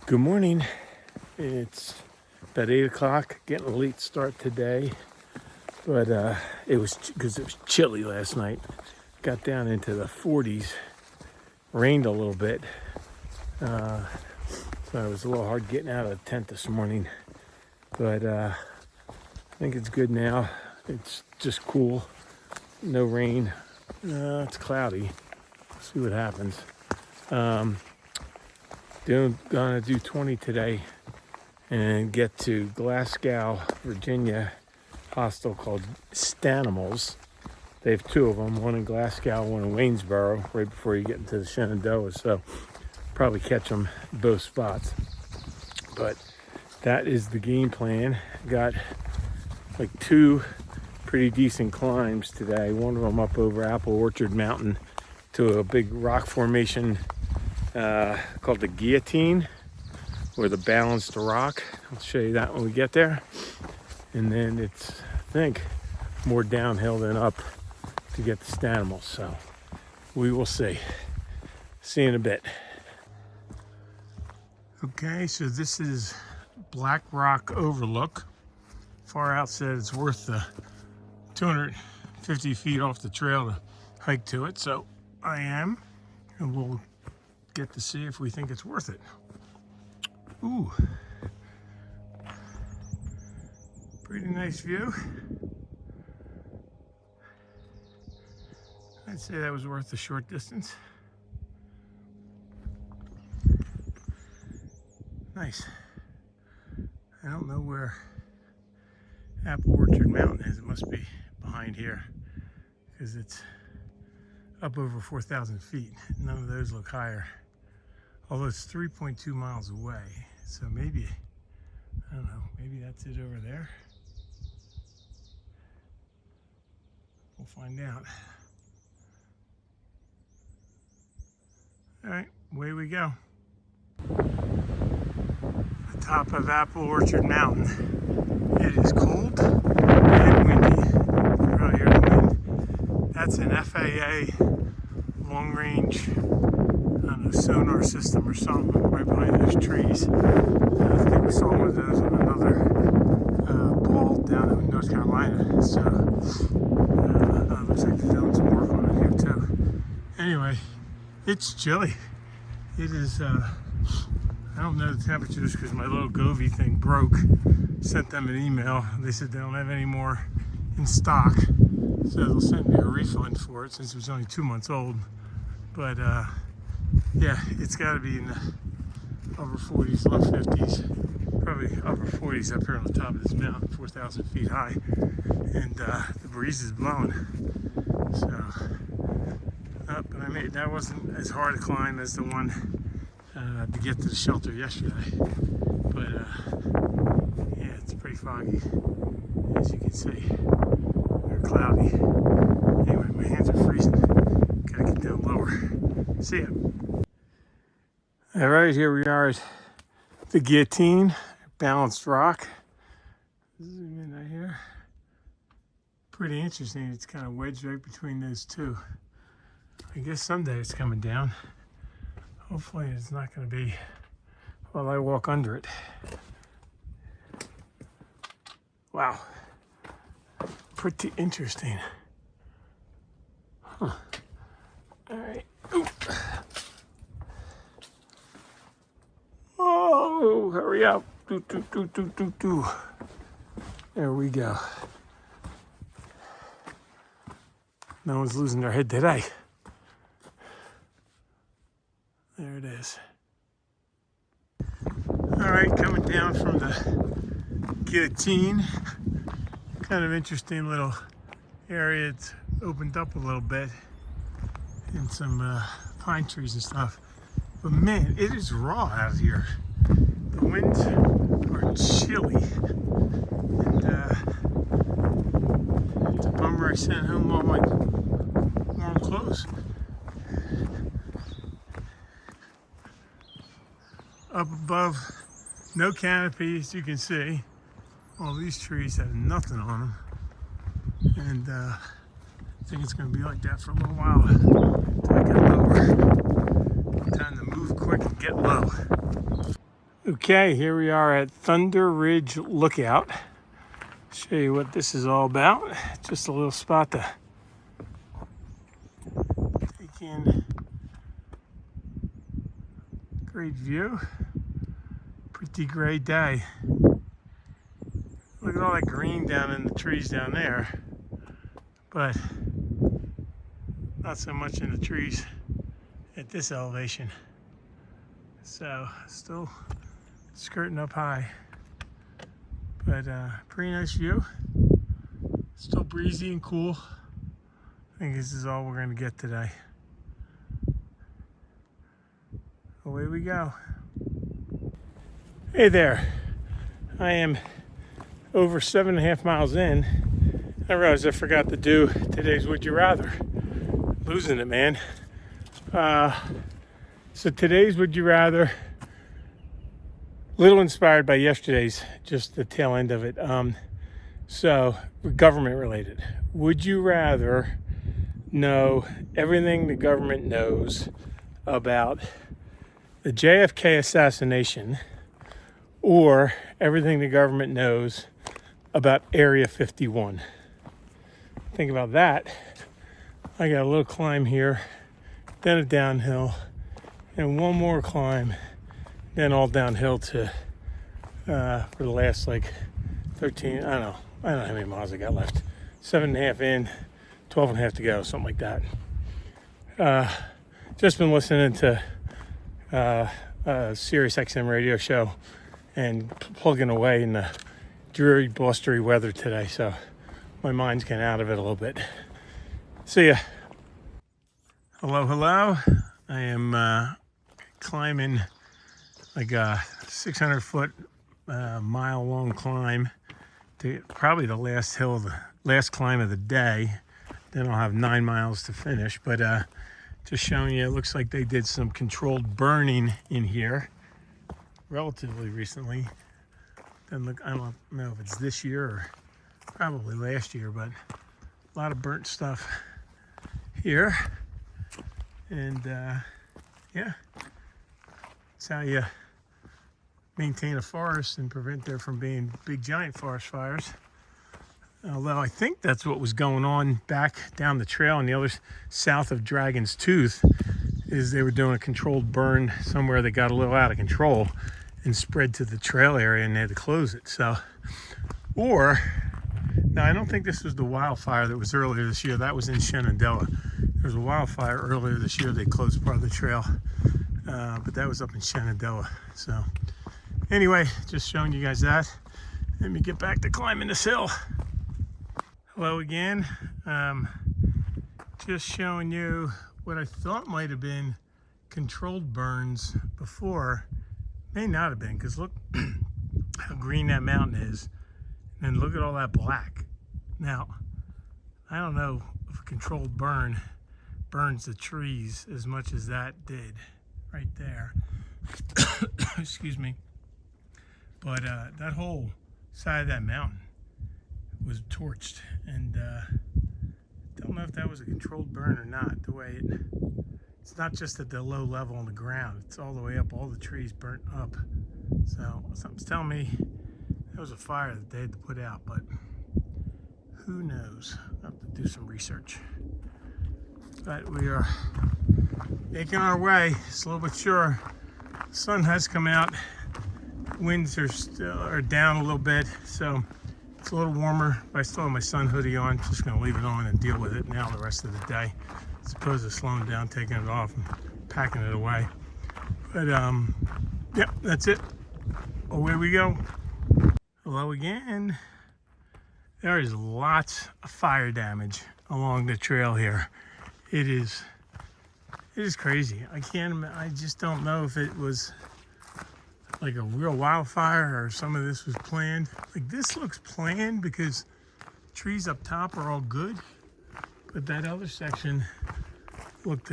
Good morning. It's about 8 o'clock, getting a late start today, but it was because it was chilly last night. Got down into the 40s, rained a little bit, so it was a little hard getting out of the tent this morning, but I think it's good now. It's just cool, no rain. It's cloudy. See what happens. Gonna do 20 today and get to Glasgow, Virginia, hostel called Stanimals. They have two of them, one in Glasgow, one in Waynesboro, right before you get into the Shenandoah. So probably catch them both spots. But that is the game plan. Got like two pretty decent climbs today. One of them up over Apple Orchard Mountain to a big rock formation called the Gutin, or the balanced rock. I'll show you that when we get there. And then it's, I think, more downhill than up to get to Stanimals. So we will see. See you in a bit. Okay, so this is Black Rock Overlook. Far out said it's worth the 250 feet off the trail to hike to it. So I am, and we'll get to see if we think it's worth it. Ooh, pretty nice view. I'd say that was worth the short distance. Nice. I don't know where Apple Orchard Mountain is. It must be behind here because it's up over 4,000 feet. None of those look higher. Although it's 3.2 miles away. So maybe, I don't know, maybe that's it over there. We'll find out. All right, away we go. The top of Apple Orchard Mountain. It is cold and windy. You can probably hear the wind. That's an FAA long-range, I don't know, sonar system or something right behind those trees. I think we saw one of those on another ball down in North Carolina. So looks like they're doing some work on it here too. Anyway, it's chilly. It is, I don't know the temperatures because my little Govee thing broke. Sent them an email. They said they don't have any more in stock. So they'll send me a refund for it since it was only 2 months old. But yeah, it's got to be in the upper 40s, low 50s, probably upper 40s up here on the top of this mountain, 4,000 feet high, and the breeze is blowing. So, but I made that wasn't as hard a climb as the one to get to the shelter yesterday. But yeah, it's pretty foggy, as you can see. They're cloudy. Anyway, my hands are freezing. Gotta get down lower. See ya. All right, here we are at the Gutin, balanced rock. Zoom in right here. Pretty interesting. It's kind of wedged right between those two. I guess someday it's coming down. Hopefully it's not going to be while I walk under it. Wow. Pretty interesting. Huh. All right. Oop. Oh, hurry up. Do. There we go. No one's losing their head today. There it is. All right, coming down from the Gutin. Kind of interesting little area. It's opened up a little bit and some pine trees and stuff. But man, it is raw out here. The winds are chilly. And it's a bummer I sent home all my warm clothes. Up above, no canopy, as you can see. All these trees have nothing on them. And I think it's going to be like that for a little while until I get lower. Time to move quick and get low. Okay, here we are at Thunder Ridge Lookout. Show you what this is all about. Just a little spot to take in. Great view. Pretty great day. Look at all that green down in the trees down there, but not so much in the trees at this elevation. So still skirting up high, but pretty nice view. Still breezy and cool. I think this is all we're going to get today. Away we go. Hey there. I am over 7.5 miles in. I realized I forgot to do today's Would You Rather. Losing it, man. So today's Would You Rather, little inspired by yesterday's, just the tail end of it. So government related. Would you rather know everything the government knows about the JFK assassination, or everything the government knows about Area 51? Think about that. I got a little climb here, then a downhill, and one more climb, then all downhill to for the last like 13, I don't know how many miles I got left. 7.5 in, 12.5 to go, something like that. Just been listening to a Sirius XM radio show and plugging away in the dreary, blustery weather today, so my mind's getting out of it a little bit. See ya. Hello. I am climbing like a 600-foot, mile-long climb to probably the last hill, the last climb of the day. Then I'll have 9 miles to finish, but just showing you, it looks like they did some controlled burning in here relatively recently. Doesn't look, I don't know if it's this year or probably last year, but a lot of burnt stuff here. And yeah, it's how you maintain a forest and prevent there from being big giant forest fires. Although I think that's what was going on back down the trail on the other south of Dragon's Tooth, is they were doing a controlled burn somewhere that got a little out of control and spread to the trail area, and they had to close it. So, or, now I don't think this was the wildfire that was earlier this year. That was in Shenandoah. There was a wildfire earlier this year. They closed part of the trail, but that was up in Shenandoah. So anyway, just showing you guys that. Let me get back to climbing this hill. Hello again. Just showing you what I thought might have been controlled burns before. May not have been, because look how green that mountain is, and look at all that black. Now, I don't know if a controlled burn burns the trees as much as that did right there. Excuse me. But that whole side of that mountain was torched, and don't know if that was a controlled burn or not. The way it's not just at the low level on the ground, it's all the way up, all the trees burnt up. So something's telling me there was a fire that they had to put out, but who knows? I'll have to do some research. But we are making our way, slow but sure. The sun has come out. Winds are down a little bit, so it's a little warmer, but I still have my sun hoodie on. Just gonna leave it on and deal with it now the rest of the day, as opposed to slowing down, taking it off, and packing it away. But yep, that's it. Away we go. Hello again. There is lots of fire damage along the trail here. It is crazy. I just don't know if it was like a real wildfire or some of this was planned. Like, this looks planned because trees up top are all good, but that other section looked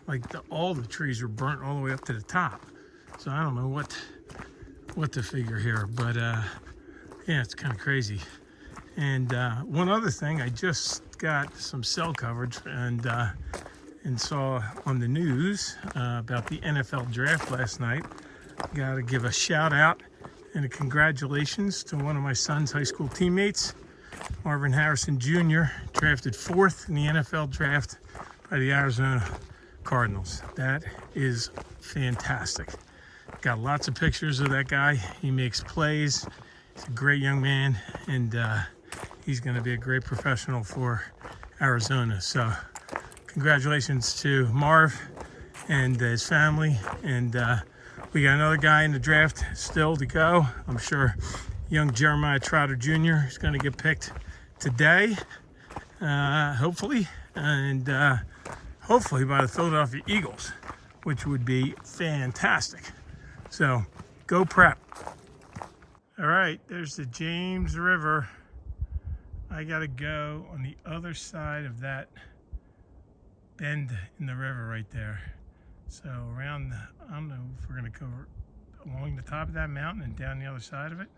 like all the trees were burnt all the way up to the top. So I don't know what to figure here, but yeah, it's kind of crazy. And one other thing, I just got some cell coverage and saw on the news about the NFL draft last night. Got to give a shout out and a congratulations to one of my son's high school teammates, Marvin Harrison Jr., drafted 4th in the NFL draft by the Arizona Cardinals. That is fantastic. Got lots of pictures of that guy. He makes plays. He's a great young man, and he's going to be a great professional for Arizona. So congratulations to Marv and his family. And we got another guy in the draft still to go. I'm sure young Jeremiah Trotter Jr. is going to get picked today, hopefully, and hopefully by the Philadelphia Eagles, which would be fantastic. So go prep. All right, there's the James River. I got to go on the other side of that bend in the river right there. So around, I don't know if we're going to go along the top of that mountain and down the other side of it,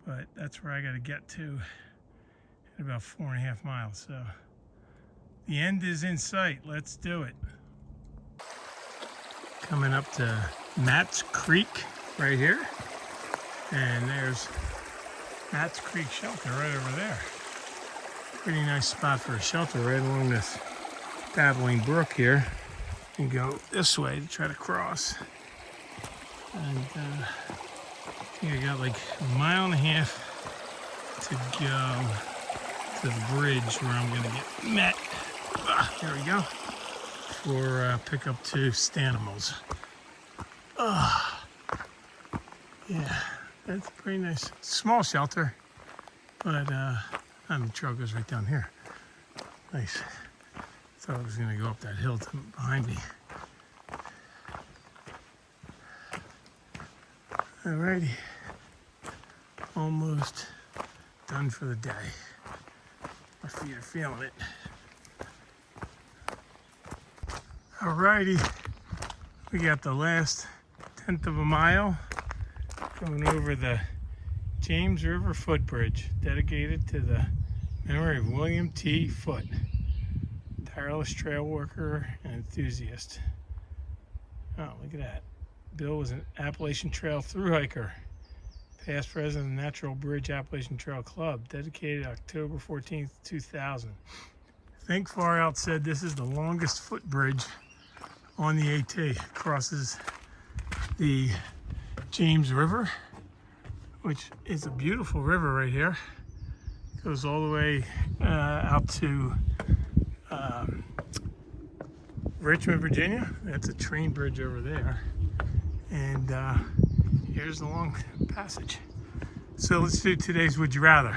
but that's where I got to get to in about 4.5 miles. So the end is in sight. Let's do it. Coming up to Matt's Creek right here, and there's Matt's Creek Shelter right over there. Pretty nice spot for a shelter right along this babbling brook here. And go this way to try to cross. And I think I got like 1.5 miles to go to the bridge where I'm gonna get met. There we go. For pickup to Stanimals. Yeah, that's pretty nice. Small shelter, but the trail goes right down here. Nice. Thought I was going to go up that hill behind me. Alrighty, almost done for the day. My feet are feeling it. Alrighty, we got the last 1/10 of a mile going over the James River Footbridge, dedicated to the memory of William T. Foote, tireless trail worker and enthusiast. Oh, look at that. Bill was an Appalachian Trail thru-hiker, past president of the Natural Bridge Appalachian Trail Club, dedicated October 14th, 2000. Think Far Out said this is the longest footbridge on the AT. Crosses the James River, which is a beautiful river right here. Goes all the way out to Richmond, Virginia. That's a train bridge over there. And here's the long passage. So let's do today's Would You Rather.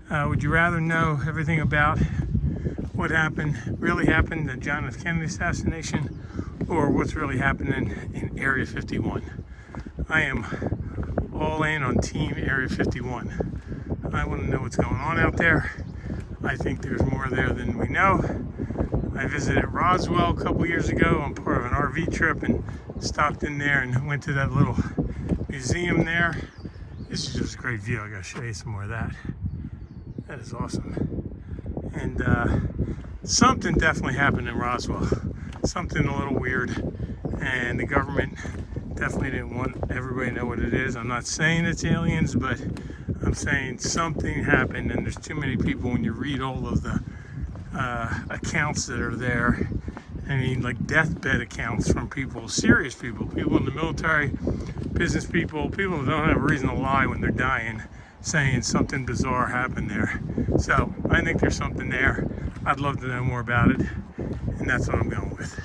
Would you rather know everything about what really happened, the John F. Kennedy assassination, or what's really happening in Area 51? I am all in on Team Area 51. I want to know what's going on out there. I think there's more there than we know. I visited Roswell a couple years ago on part of an RV trip and stopped in there and went to that little museum there. This is just a great view. I gotta show you some more of that. That is awesome. And something definitely happened in Roswell. Something a little weird. And the government definitely didn't want everybody to know what it is. I'm not saying it's aliens, but I'm saying something happened, and there's too many people when you read all of the accounts that are there. I mean, like deathbed accounts from people, serious people in the military, business people that don't have a reason to lie when they're dying, saying something bizarre happened there. So I think there's something there. I'd love to know more about it, and that's what I'm going with.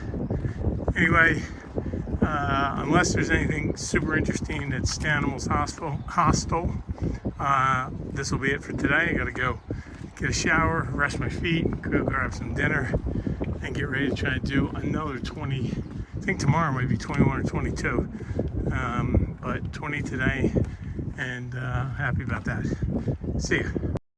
Anyway, unless there's anything super interesting at Stanimals Hostel, this will be it for today. I gotta go get a shower, rest my feet, go grab some dinner, and get ready to try to do another 20. I think tomorrow might be 21 or 22, but 20 today, and happy about that. See ya.